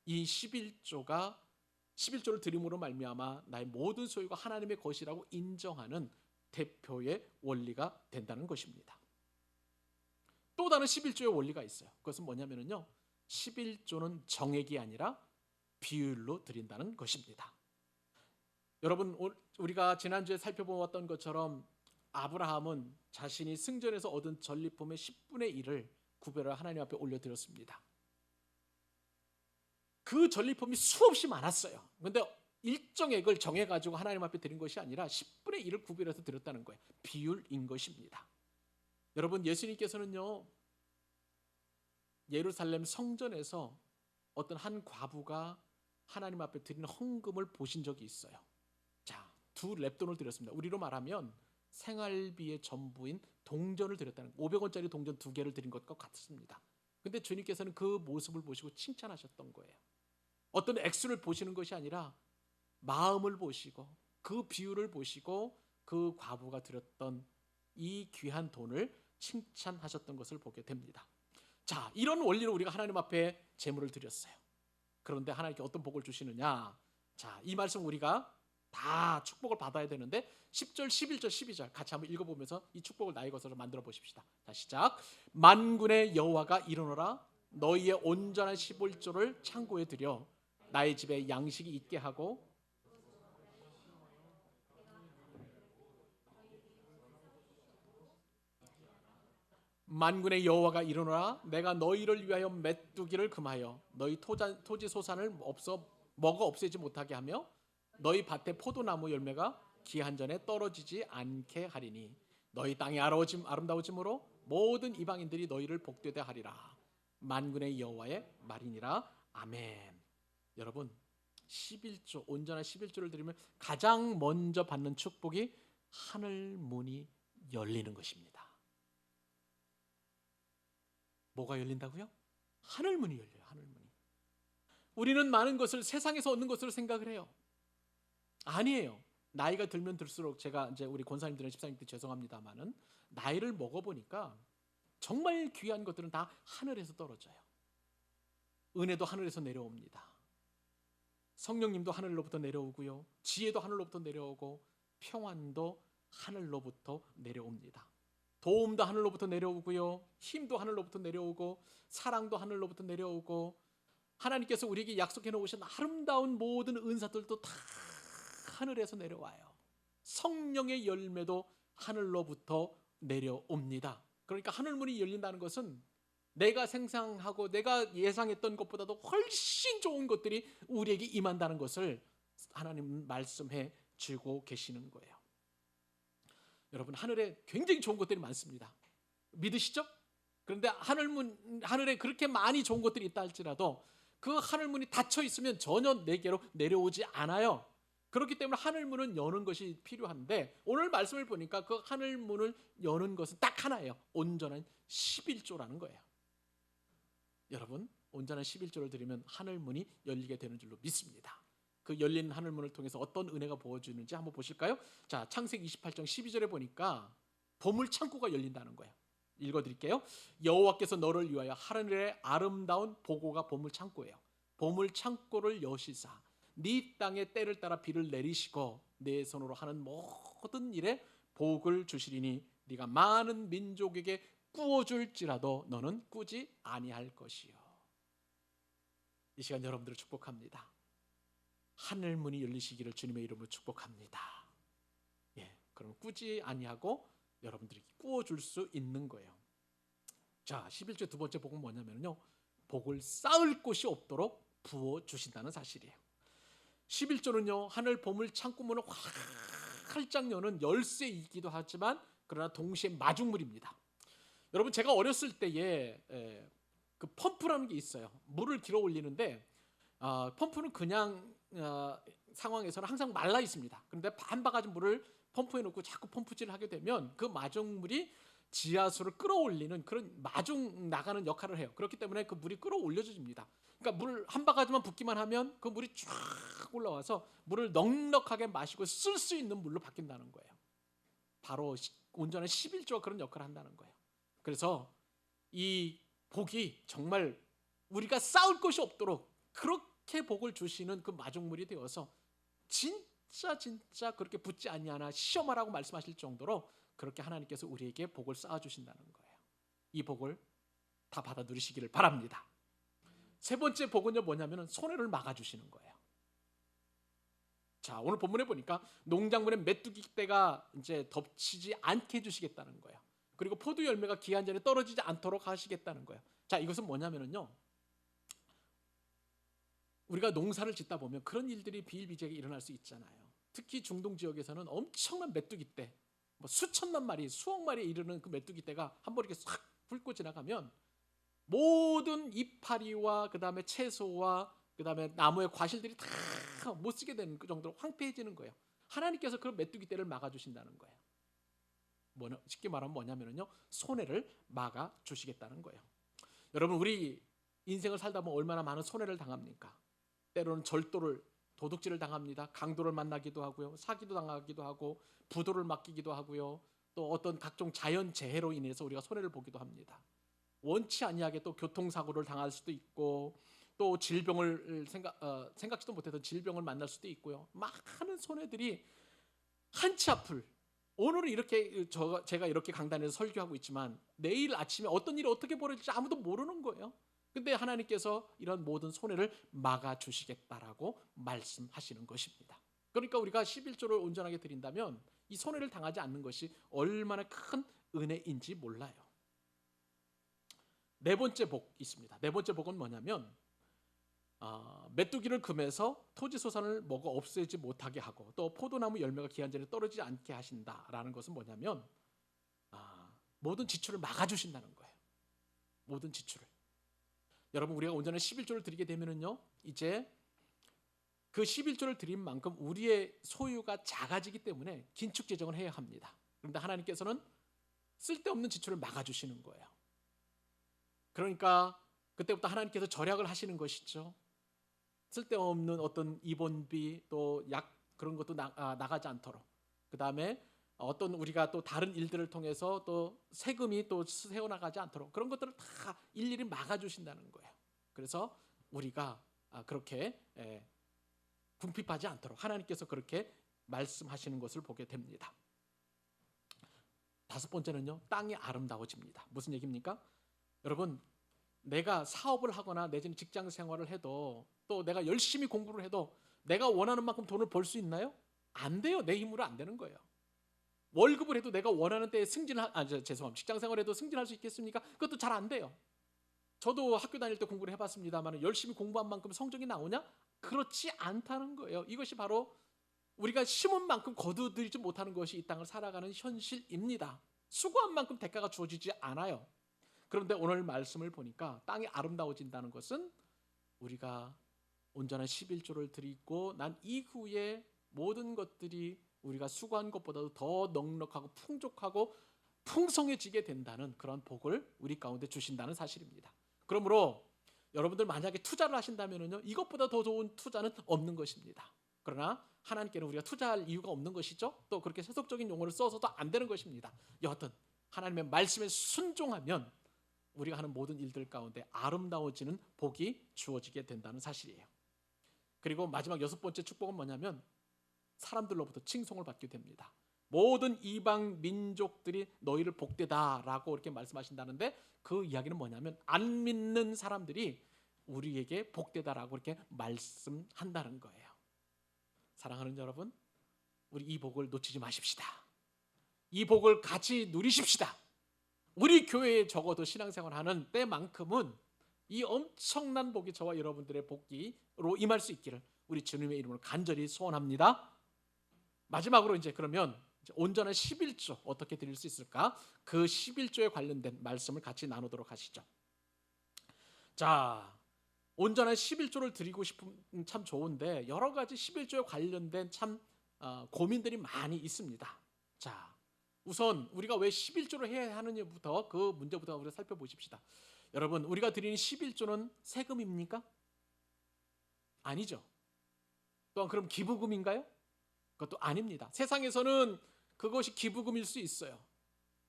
이 11조를 드림으로 말미암아 나의 모든 소유가 하나님의 것이라고 인정하는 대표의 원리가 된다는 것입니다. 또 다른 11조의 원리가 있어요. 그것은 뭐냐면요, 11조는 정액이 아니라 비율로 드린다는 것입니다. 여러분, 우리가 지난주에 살펴보았던 것처럼 아브라함은 자신이 승전에서 얻은 전리품의 10분의 1을 구별을 하나님 앞에 올려드렸습니다. 그 전리품이 수없이 많았어요. 그런데 일정액을 정해가지고 하나님 앞에 드린 것이 아니라 10분의 1을 구별해서 드렸다는 거예요. 비율인 것입니다. 여러분, 예수님께서는요, 예루살렘 성전에서 어떤 한 과부가 하나님 앞에 드리는 헌금을 보신 적이 있어요. 자, 2렙돈을 드렸습니다. 우리로 말하면 생활비의 전부인 동전을 드렸다는, 500원짜리 동전 2개를 드린 것과 같습니다. 근데 주님께서는 그 모습을 보시고 칭찬하셨던 거예요. 어떤 액수를 보시는 것이 아니라 마음을 보시고 그 비율을 보시고 그 과부가 드렸던 이 귀한 돈을 칭찬하셨던 것을 보게 됩니다. 자, 이런 원리로 우리가 하나님 앞에 제물을 드렸어요. 그런데 하나님께 어떤 복을 주시느냐? 자, 이 말씀 우리가 다 축복을 받아야 되는데 10절, 11절, 12절 같이 한번 읽어보면서 이 축복을 나의 것으로 만들어 보십시다. 자, 시작. 만군의 여호와가 이르노라, 너희의 온전한 11조를 창고에 들여 나의 집에 양식이 있게 하고 만군의 여호와가 이르노라, 내가 너희를 위하여 메뚜기를 금하여 너희 토지 소산을 먹어 없애지 못하게 하며 너희 밭의 포도나무 열매가 기한전에 떨어지지 않게 하리니 너희 땅이 아름다워짐으로 모든 이방인들이 너희를 복되게 하리라. 만군의 여호와의 말이니라. 아멘. 여러분, 11조, 온전한 11조를 드리면 가장 먼저 받는 축복이 하늘 문이 열리는 것입니다. 뭐가 열린다고요? 하늘 문이 열려요. 하늘 문이. 우리는 많은 것을 세상에서 얻는 것으로 생각을 해요. 아니에요. 나이가 들면 들수록, 제가 이제 우리 권사님들은 집사님들 죄송합니다만은 나이를 먹어보니까 정말 귀한 것들은 다 하늘에서 떨어져요. 은혜도 하늘에서 내려옵니다. 성령님도 하늘로부터 내려오고요, 지혜도 하늘로부터 내려오고 평안도 하늘로부터 내려옵니다. 도움도 하늘로부터 내려오고요, 힘도 하늘로부터 내려오고 사랑도 하늘로부터 내려오고 하나님께서 우리에게 약속해 놓으신 아름다운 모든 은사들도 다 하늘에서 내려와요. 성령의 열매도 하늘로부터 내려옵니다. 그러니까 하늘문이 열린다는 것은 내가 생각하고 내가 예상했던 것보다도 훨씬 좋은 것들이 우리에게 임한다는 것을 하나님은 말씀해 주고 계시는 거예요. 여러분, 하늘에 굉장히 좋은 것들이 많습니다. 믿으시죠? 그런데 하늘에 그렇게 많이 좋은 것들이 있다 할지라도 그 하늘문이 닫혀 있으면 전혀 내게로 내려오지 않아요. 그렇기 때문에 하늘문은 여는 것이 필요한데 오늘 말씀을 보니까 그 하늘문을 여는 것은 딱 하나예요. 온전한 11조라는 거예요. 여러분, 온전한 11조를 드리면 하늘문이 열리게 되는 줄로 믿습니다. 그 열린 하늘문을 통해서 어떤 은혜가 부어지는지 한번 보실까요? 자, 창세기 28장 12절에 보니까 보물 창고가 열린다는 거예요. 읽어드릴게요. 여호와께서 너를 위하여 하늘의 아름다운 보고가 보물 창고예요. 보물 창고를 여시사 네 땅에 때를 따라 비를 내리시고 내 손으로 하는 모든 일에 복을 주시리니 네가 많은 민족에게 꾸어줄지라도 너는 꾸지 아니할 것이요. 이 시간 여러분들을 축복합니다. 하늘 문이 열리시기를 주님의 이름으로 축복합니다. 예, 그럼 꾸지 아니하고 여러분들이 꾸어줄 수 있는 거예요. 자, 11조 두 번째 복은 뭐냐면요, 복을 쌓을 곳이 없도록 부어주신다는 사실이에요. 11조는요, 하늘 보물 창구문을 활짝 여는 열쇠이기도 하지만 그러나 동시에 마중물입니다. 여러분, 제가 어렸을 때에 그 펌프라는 게 있어요. 물을 길어 올리는데 펌프는 그냥 상황에서는 항상 말라 있습니다. 그런데 반 바가지 물을 펌프에 넣고 자꾸 펌프질을 하게 되면 그 마중물이 지하수를 끌어올리는 그런 마중 나가는 역할을 해요. 그렇기 때문에 그 물이 끌어올려집니다. 그러니까 물 한 바가지만 붓기만 하면 그 물이 쫙 올라와서 물을 넉넉하게 마시고 쓸 수 있는 물로 바뀐다는 거예요. 바로 온전한 11조가 그런 역할을 한다는 거예요. 그래서 이 복이 정말 우리가 쌓을 것이 없도록 그렇게 복을 주시는 그 마중물이 되어서 진짜 그렇게 붙지 아니하나 시험하라고 말씀하실 정도로 그렇게 하나님께서 우리에게 복을 쌓아 주신다는 거예요. 이 복을 다 받아 누리시기를 바랍니다. 세 번째 복은요, 뭐냐면은 손해를 막아 주시는 거예요. 자, 오늘 본문에 보니까 농작물의 메뚜기 떼가 이제 덮치지 않게 해 주시겠다는 거예요. 그리고 포도 열매가 기한 전에 떨어지지 않도록 하시겠다는 거예요. 자, 이것은 뭐냐면은요, 우리가 농사를 짓다 보면 그런 일들이 비일비재하게 일어날 수 있잖아요. 특히 중동 지역에서는 엄청난 메뚜기 떼, 뭐 수천만 마리, 수억 마리에 이르는 그 메뚜기 떼가 한 번 이렇게 싹 훑고 지나가면 모든 이파리와 그 다음에 채소와 그 다음에 나무의 과실들이 다 못 쓰게 되는 그 정도로 황폐해지는 거예요. 하나님께서 그 메뚜기 떼를 막아주신다는 거예요. 쉽게 말하면 뭐냐면요, 손해를 막아주시겠다는 거예요. 여러분, 우리 인생을 살다 보면 얼마나 많은 손해를 당합니까? 때로는 절도를, 도둑질을 당합니다. 강도를 만나기도 하고요, 사기도 당하기도 하고, 부도를 맡기기도 하고요, 또 어떤 각종 자연재해로 인해서 우리가 손해를 보기도 합니다. 원치 아니하게 또 교통사고를 당할 수도 있고, 또 질병을 생각지도 못했던 질병을 만날 수도 있고요. 많은 손해들이 한치 앞을, 오늘은 이렇게 제가 이렇게 강단에서 설교하고 있지만 내일 아침에 어떤 일이 어떻게 벌어질지 아무도 모르는 거예요. 근데 하나님께서 이런 모든 손해를 막아주시겠다라고 말씀하시는 것입니다. 그러니까 우리가 11조를 온전하게 드린다면 이 손해를 당하지 않는 것이 얼마나 큰 은혜인지 몰라요. 네 번째 복 있습니다. 네 번째 복은 뭐냐면 메뚜기를 금해서 토지소산을 먹어 없애지 못하게 하고, 또 포도나무 열매가 기한 전에 떨어지지 않게 하신다라는 것은 뭐냐면 모든 지출을 막아주신다는 거예요. 모든 지출을. 여러분, 우리가 온전한 11조를 드리게 되면은요, 이제 그 11조를 드린 만큼 우리의 소유가 작아지기 때문에 긴축 재정을 해야 합니다. 그런데 하나님께서는 쓸데없는 지출을 막아주시는 거예요. 그러니까 그때부터 하나님께서 절약을 하시는 것이죠. 쓸데없는 어떤 입원비, 또 약 그런 것도 나가지 않도록, 그 다음에 어떤 우리가 또 다른 일들을 통해서 또 세금이 또 새어나가지 않도록 그런 것들을 다 일일이 막아주신다는 거예요. 그래서 우리가 그렇게 궁핍하지 않도록 하나님께서 그렇게 말씀하시는 것을 보게 됩니다. 다섯 번째는요, 땅이 아름다워집니다. 무슨 얘기입니까? 여러분, 내가 사업을 하거나 내지는 직장 생활을 해도, 또 내가 열심히 공부를 해도 내가 원하는 만큼 돈을 벌 수 있나요? 안 돼요. 내 힘으로 안 되는 거예요. 월급을 해도 내가 원하는 때에 죄송합니다. 직장 생활해도 승진할 수 있겠습니까? 그것도 잘 안 돼요. 저도 학교 다닐 때 공부를 해봤습니다만 열심히 공부한 만큼 성적이 나오냐? 그렇지 않다는 거예요. 이것이 바로 우리가 심은 만큼 거두들이지 못하는 것이 이 땅을 살아가는 현실입니다. 수고한 만큼 대가가 주어지지 않아요. 그런데 오늘 말씀을 보니까 땅이 아름다워진다는 것은 우리가 온전한 11조를 드리고 난 이후에 모든 것들이 우리가 수고한 것보다도 더 넉넉하고 풍족하고 풍성해지게 된다는 그런 복을 우리 가운데 주신다는 사실입니다. 그러므로 여러분들 만약에 투자를 하신다면요, 이것보다 더 좋은 투자는 없는 것입니다. 그러나 하나님께는 우리가 투자할 이유가 없는 것이죠. 또 그렇게 세속적인 용어를 써서도 안 되는 것입니다. 여하튼 하나님의 말씀에 순종하면 우리가 하는 모든 일들 가운데 아름다워지는 복이 주어지게 된다는 사실이에요. 그리고 마지막 여섯 번째 축복은 뭐냐면 사람들로부터 칭송을 받게 됩니다. 모든 이방 민족들이 너희를 복되다라고 이렇게 말씀하신다는데 그 이야기는 뭐냐면 안 믿는 사람들이 우리에게 복되다라고 이렇게 말씀한다는 거예요. 사랑하는 여러분, 우리 이 복을 놓치지 마십시다. 이 복을 같이 누리십시다. 우리 교회에 적어도 신앙생활하는 때만큼은 이 엄청난 복이 저와 여러분들의 복기로 임할 수 있기를 우리 주님의 이름으로 간절히 소원합니다. 마지막으로 이제 그러면 온전한 11조 어떻게 드릴 수 있을까? 그 11조에 관련된 말씀을 같이 나누도록 하시죠. 자, 온전한 11조를 드리고 싶으면 참 좋은데 여러 가지 11조에 관련된 참 고민들이 많이 있습니다. 자, 우선 우리가 왜 11조를 해야 하느냐부터 그 문제부터 우리가 살펴보십시다. 여러분, 우리가 드리는 11조는 세금입니까? 아니죠. 또한 그럼 기부금인가요? 그것도 아닙니다. 세상에서는 그것이 기부금일 수 있어요.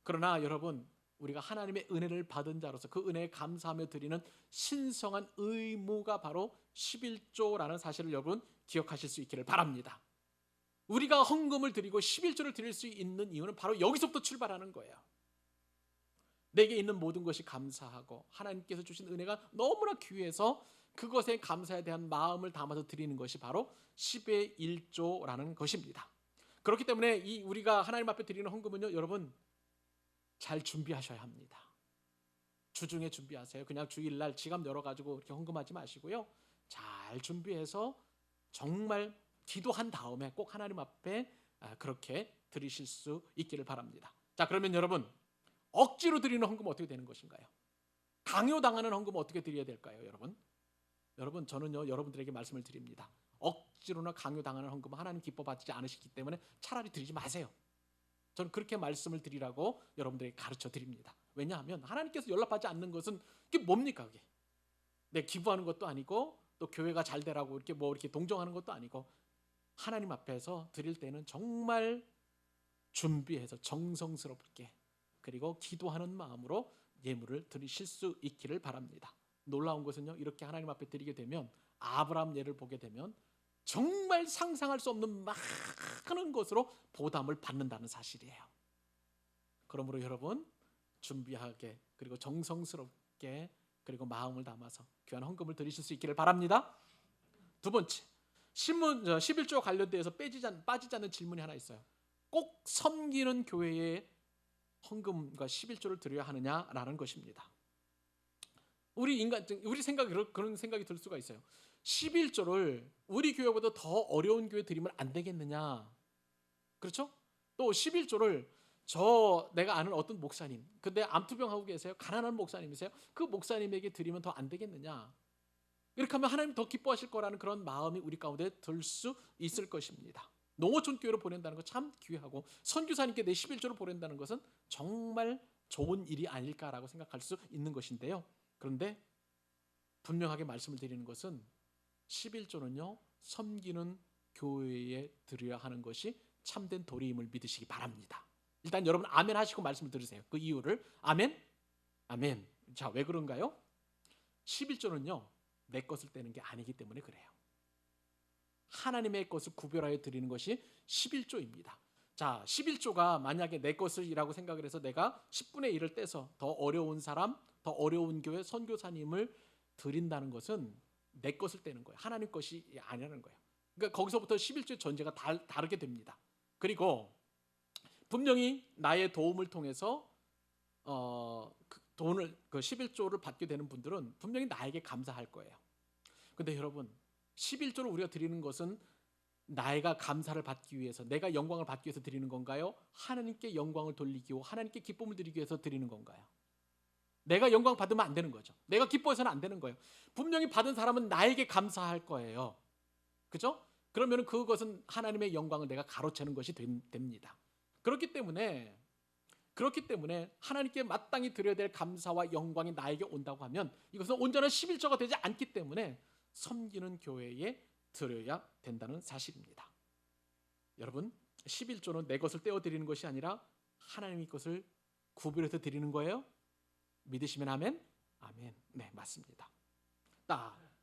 그러나 여러분, 우리가 하나님의 은혜를 받은 자로서 그 은혜에 감사하며 드리는 신성한 의무가 바로 11조라는 사실을 여러분 기억하실 수 있기를 바랍니다. 우리가 헌금을 드리고 11조를 드릴 수 있는 이유는 바로 여기서부터 출발하는 거예요. 내게 있는 모든 것이 감사하고 하나님께서 주신 은혜가 너무나 귀해서 그것에 감사에 대한 마음을 담아서 드리는 것이 바로 10의 1조라는 것입니다. 그렇기 때문에 이 우리가 하나님 앞에 드리는 헌금은요, 여러분 잘 준비하셔야 합니다. 주중에 준비하세요. 그냥 주일날 지갑 열어가지고 이렇게 헌금하지 마시고요. 잘 준비해서 정말 기도한 다음에 꼭 하나님 앞에 그렇게 드리실 수 있기를 바랍니다. 자, 그러면 여러분 억지로 드리는 헌금은 어떻게 되는 것인가요? 강요당하는 헌금은 어떻게 드려야 될까요, 여러분? 여러분, 저는요 여러분들에게 말씀을 드립니다. 억지로나 강요당하는 헌금은 하나님 기뻐받지 않으시기 때문에 차라리 드리지 마세요. 저는 그렇게 말씀을 드리라고 여러분들에게 가르쳐 드립니다. 왜냐하면 하나님께서 연락받지 않는 것은 그게 뭡니까? 그게 내 기부하는 것도 아니고 또 교회가 잘 되라고 이렇게 뭐 이렇게 동정하는 것도 아니고 하나님 앞에서 드릴 때는 정말 준비해서 정성스럽게 그리고 기도하는 마음으로 예물을 드리실 수 있기를 바랍니다. 놀라운 것은요, 이렇게 하나님 앞에 드리게 되면 아브라함 예를 보게 되면 정말 상상할 수 없는 많은 것으로 보담을 받는다는 사실이에요. 그러므로 여러분 준비하게 그리고 정성스럽게 그리고 마음을 담아서 귀한 헌금을 드리실 수 있기를 바랍니다. 두 번째, 11조 관련돼서 빠지지 않는 질문이 하나 있어요. 꼭 섬기는 교회에 헌금과 11조를 드려야 하느냐라는 것입니다. 우리 생각이 그런 생각이 들 수가 있어요. 11조를 우리 교회보다 더 어려운 교회 드리면 안 되겠느냐? 그렇죠? 또 11조를 내가 아는 어떤 목사님, 근데 암투병하고 계세요. 가난한 목사님이세요. 그 목사님에게 드리면 더 안 되겠느냐? 이렇게 하면 하나님 더 기뻐하실 거라는 그런 마음이 우리 가운데 들 수 있을 것입니다. 농어촌 교회로 보낸다는 거 참 귀하고 선교사님께 내 11조를 보낸다는 것은 정말 좋은 일이 아닐까라고 생각할 수 있는 것인데요. 그런데 분명하게 말씀을 드리는 것은 11조는요 섬기는 교회에 드려야 하는 것이 참된 도리임을 믿으시기 바랍니다. 일단 여러분 아멘 하시고 말씀을 들으세요. 그 이유를 아멘? 아멘. 자, 왜 그런가요? 11조는요 내 것을 떼는 게 아니기 때문에 그래요. 하나님의 것을 구별하여 드리는 것이 11조입니다. 자, 11조가 만약에 내 것이라고 생각을 해서 내가 10분의 1을 떼서 더 어려운 사람, 더 어려운 교회 선교사님을 드린다는 것은 내 것을 떼는 거예요. 하나님 것이 아니라는 거예요. 그러니까 거기서부터 11조의 전제가 다르게 됩니다. 그리고 분명히 나의 도움을 통해서 그 11조를 받게 되는 분들은 분명히 나에게 감사할 거예요. 근데 여러분 11조를 우리가 드리는 것은 나이가 감사를 받기 위해서 내가 영광을 받기 위해서 드리는 건가요? 하나님께 영광을 돌리기 위해 하나님께 기쁨을 드리기 위해서 드리는 건가요? 내가 영광 받으면 안 되는 거죠. 내가 기뻐해서는 안 되는 거예요. 분명히 받은 사람은 나에게 감사할 거예요. 그죠? 그러면 그것은 하나님의 영광을 내가 가로채는 것이 됩니다. 그렇기 때문에 하나님께 마땅히 드려야 될 감사와 영광이 나에게 온다고 하면 이것은 온전한 11조가 되지 않기 때문에 섬기는 교회에 드려야 된다는 사실입니다. 여러분 11조는 내 것을 떼어드리는 것이 아니라 하나님의 것을 구별해서 드리는 거예요. 믿으시면 아멘? 아멘. 네, 맞습니다.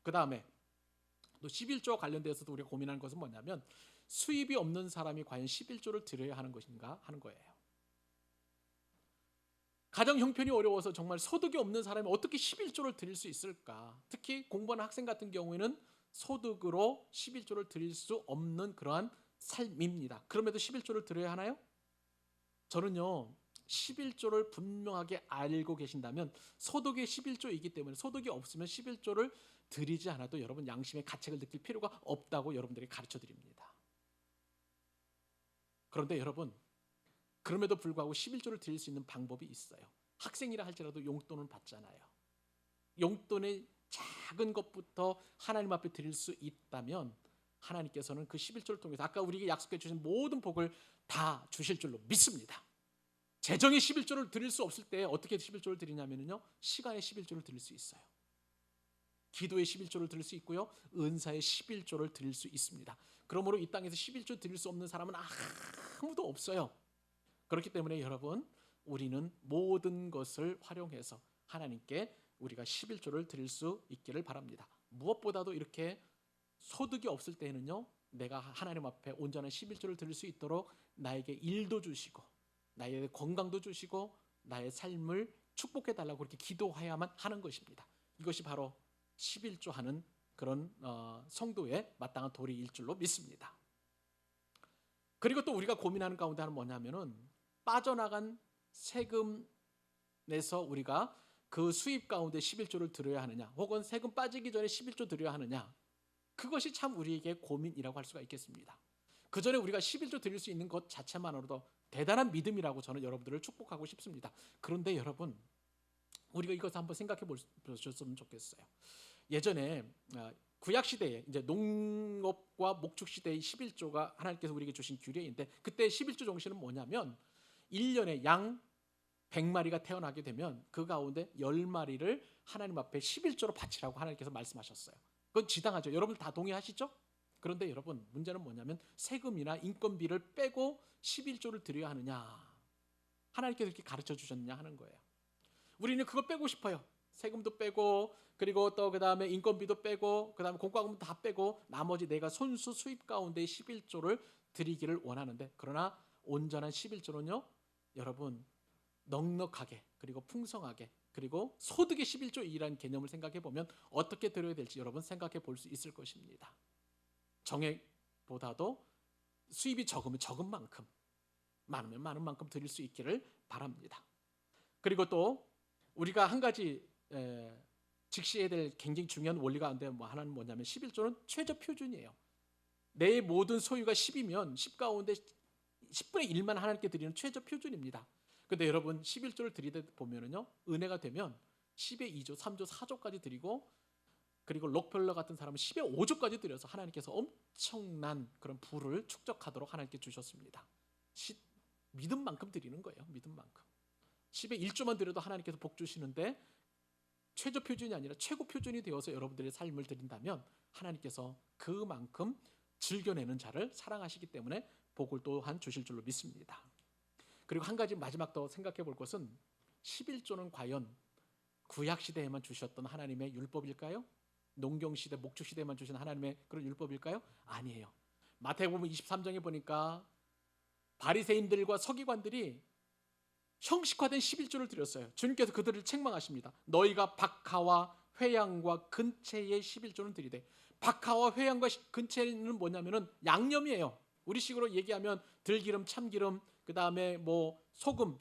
그 다음에 또 11조와 관련돼서도 우리가 고민하는 것은 뭐냐면 수입이 없는 사람이 과연 11조를 드려야 하는 것인가 하는 거예요. 가정 형편이 어려워서 정말 소득이 없는 사람이 어떻게 11조를 드릴 수 있을까? 특히 공부하는 학생 같은 경우에는 소득으로 11조를 드릴 수 없는 그러한 삶입니다. 그럼에도 11조를 드려야 하나요? 저는요, 11조를 분명하게 알고 계신다면 소득이 11조이기 때문에 소득이 없으면 11조를 드리지 않아도 여러분 양심의 가책을 느낄 필요가 없다고 여러분들에게 가르쳐 드립니다. 그런데 여러분, 그럼에도 불구하고 11조를 드릴 수 있는 방법이 있어요. 학생이라 할지라도 용돈은 받잖아요. 용돈의 작은 것부터 하나님 앞에 드릴 수 있다면 하나님께서는 그 11조를 통해서 아까 우리에게 약속해 주신 모든 복을 다 주실 줄로 믿습니다. 재정의 11조를 드릴 수 없을 때 어떻게 11조를 드리냐면요, 시간의 11조를 드릴 수 있어요. 기도의 11조를 드릴 수 있고요, 은사의 11조를 드릴 수 있습니다. 그러므로 이 땅에서 11조 드릴 수 없는 사람은 아무도 없어요. 그렇기 때문에 여러분, 우리는 모든 것을 활용해서 하나님께 우리가 11조를 드릴 수 있기를 바랍니다. 무엇보다도 이렇게 소득이 없을 때에는요, 내가 하나님 앞에 온전한 11조를 드릴 수 있도록 나에게 일도 주시고 나의 건강도 주시고 나의 삶을 축복해 달라고 그렇게 기도해야만 하는 것입니다. 이것이 바로 11조 하는 그런 성도의 마땅한 도리일 줄로 믿습니다. 그리고 또 우리가 고민하는 가운데 하나는 뭐냐면은 빠져나간 세금 내서 우리가 그 수입 가운데 11조를 드려야 하느냐, 혹은 세금 빠지기 전에 11조 드려야 하느냐, 그것이 참 우리에게 고민이라고 할 수가 있겠습니다. 그 전에 우리가 11조 드릴 수 있는 것 자체만으로도 대단한 믿음이라고 저는 여러분들을 축복하고 싶습니다. 그런데 여러분, 우리가 이것을 한번 생각해 보셨으면 좋겠어요. 예전에 구약 시대에 이제 농업과 목축 시대의 11조가 하나님께서 우리에게 주신 규례인데, 그때 11조 정신은 뭐냐면 1년에 양 100마리가 태어나게 되면 그 가운데 10마리를 하나님 앞에 11조로 바치라고 하나님께서 말씀하셨어요. 그건 지당하죠. 여러분 다 동의하시죠? 그런데 여러분, 문제는 뭐냐면 세금이나 인건비를 빼고 11조를 드려야 하느냐, 하나님께서 이렇게 가르쳐 주셨느냐 하는 거예요. 우리는 그거 빼고 싶어요. 세금도 빼고, 그리고 또 그 다음에 인건비도 빼고, 그 다음에 공과금도 다 빼고, 나머지 내가 손수 수입 가운데 11조를 드리기를 원하는데, 그러나 온전한 11조는요, 여러분 넉넉하게, 그리고 풍성하게, 그리고 소득의 11조이라는 개념을 생각해 보면 어떻게 드려야 될지 여러분 생각해 볼 수 있을 것입니다. 정액보다도 수입이 적으면 적은 만큼, 많으면 많은 만큼 드릴 수 있기를 바랍니다. 그리고 또 우리가 한 가지 직시해야 될 굉장히 중요한 원리 가운데 하나는 뭐냐면 11조는 최저 표준이에요. 내 모든 소유가 10이면 10 가운데 10분의 1만 하나님께 드리는 최저 표준입니다. 근데 여러분 11조를 드리다 보면은요, 은혜가 되면 10의 2조, 3조, 4조까지 드리고, 그리고 록펠러 같은 사람은 10의 5조까지 드려서 하나님께서 엄청난 그런 부를 축적하도록 하나님께 주셨습니다. 믿음 만큼 드리는 거예요. 믿음 만큼. 10의 1조만 드려도 하나님께서 복 주시는데, 최저 표준이 아니라 최고 표준이 되어서 여러분들의 삶을 드린다면 하나님께서 그만큼 즐겨내는 자를 사랑하시기 때문에 복을 또한 주실 줄로 믿습니다. 그리고 한 가지 마지막 더 생각해 볼 것은 11조는 과연 구약 시대에만 주셨던 하나님의 율법일까요? 농경 시대, 목축 시대에만 주신 하나님의 그런 율법일까요? 아니에요. 마태복음 23장에 보니까 바리새인들과 서기관들이 형식화된 11조를 드렸어요. 주님께서 그들을 책망하십니다. 너희가 박하와 회양과 근체의 11조는 드리되, 박하와 회양과 근체는 뭐냐면은 양념이에요. 우리식으로 얘기하면 들기름, 참기름, 그 다음에 소금,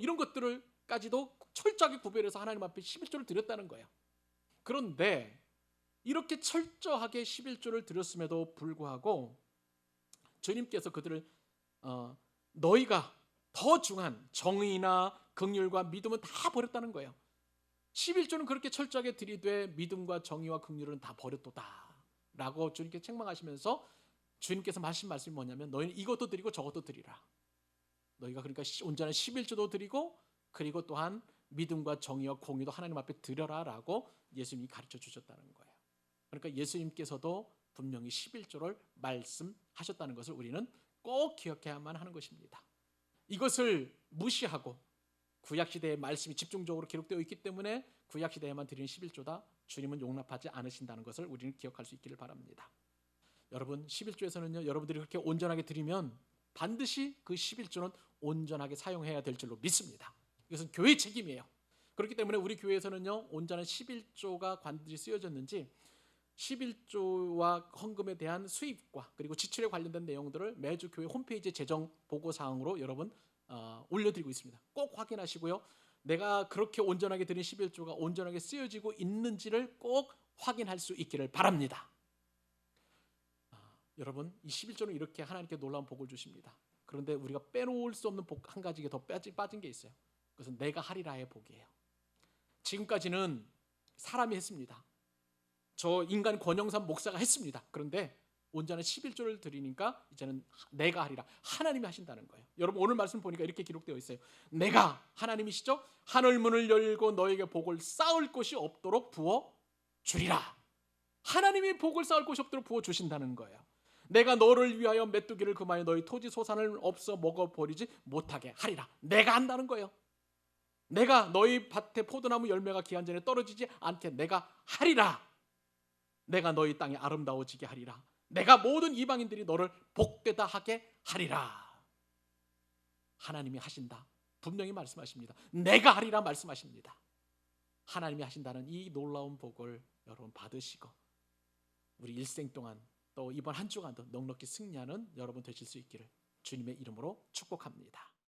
이런 것들을까지도 철저하게 구별해서 하나님 앞에 11조를 드렸다는 거예요. 그런데 이렇게 철저하게 11조를 드렸음에도 불구하고 주님께서 그들을 너희가 더 중한 정의나 긍휼과 믿음은 다 버렸다는 거예요. 11조는 그렇게 철저하게 드리되 믿음과 정의와 긍휼은 다 버렸도다 라고 주님께서 책망하시면서 주님께서 하신 말씀이 뭐냐면, 너희는 이것도 드리고 저것도 드리라. 너희가 그러니까 온전한 11조도 드리고, 그리고 또한 믿음과 정의와 공의도 하나님 앞에 드려라 라고 예수님이 가르쳐 주셨다는 거예요. 그러니까 예수님께서도 분명히 11조를 말씀하셨다는 것을 우리는 꼭 기억해야만 하는 것입니다. 이것을 무시하고 구약시대의 말씀이 집중적으로 기록되어 있기 때문에 구약시대에만 드리는 11조다, 주님은 용납하지 않으신다는 것을 우리는 기억할 수 있기를 바랍니다. 여러분 11조에서는요, 여러분들이 그렇게 온전하게 드리면 반드시 그 11조는 온전하게 사용해야 될 줄로 믿습니다. 이것은 교회 책임이에요. 그렇기 때문에 우리 교회에서는요, 온전한 11조가 관들이 쓰여졌는지 11조와 헌금에 대한 수입과 그리고 지출에 관련된 내용들을 매주 교회 홈페이지 재정 보고 사항으로 여러분 올려드리고 있습니다. 꼭 확인하시고요. 내가 그렇게 온전하게 드린 11조가 온전하게 쓰여지고 있는지를 꼭 확인할 수 있기를 바랍니다. 여러분 이 11조는 이렇게 하나님께 놀라운 복을 주십니다. 그런데 우리가 빼놓을 수 없는 복 한 가지가 더 빠진 게 있어요. 그것은 내가 하리라의 복이에요. 지금까지는 사람이 했습니다. 저 인간 권영삼 목사가 했습니다. 그런데 온전한 11조를 드리니까 이제는 내가 하리라, 하나님이 하신다는 거예요. 여러분 오늘 말씀 보니까 이렇게 기록되어 있어요. 내가, 하나님이시죠? 하늘 문을 열고 너에게 복을 쌓을 곳이 없도록 부어 주리라. 하나님이 복을 쌓을 곳이 없도록 부어 주신다는 거예요. 내가 너를 위하여 메뚜기를 금하여 너희 토지 소산을 없어 먹어버리지 못하게 하리라. 내가 한다는 거예요. 내가 너희 밭에 포도나무 열매가 기한 전에 떨어지지 않게 내가 하리라. 내가 너희 땅이 아름다워지게 하리라. 내가 모든 이방인들이 너를 복되다 하게 하리라. 하나님이 하신다. 분명히 말씀하십니다. 내가 하리라 말씀하십니다. 하나님이 하신다는 이 놀라운 복을 여러분 받으시고 우리 일생 동안 또 이번 한 주간도 넉넉히 승리하는 여러분 되실 수 있기를 주님의 이름으로 축복합니다.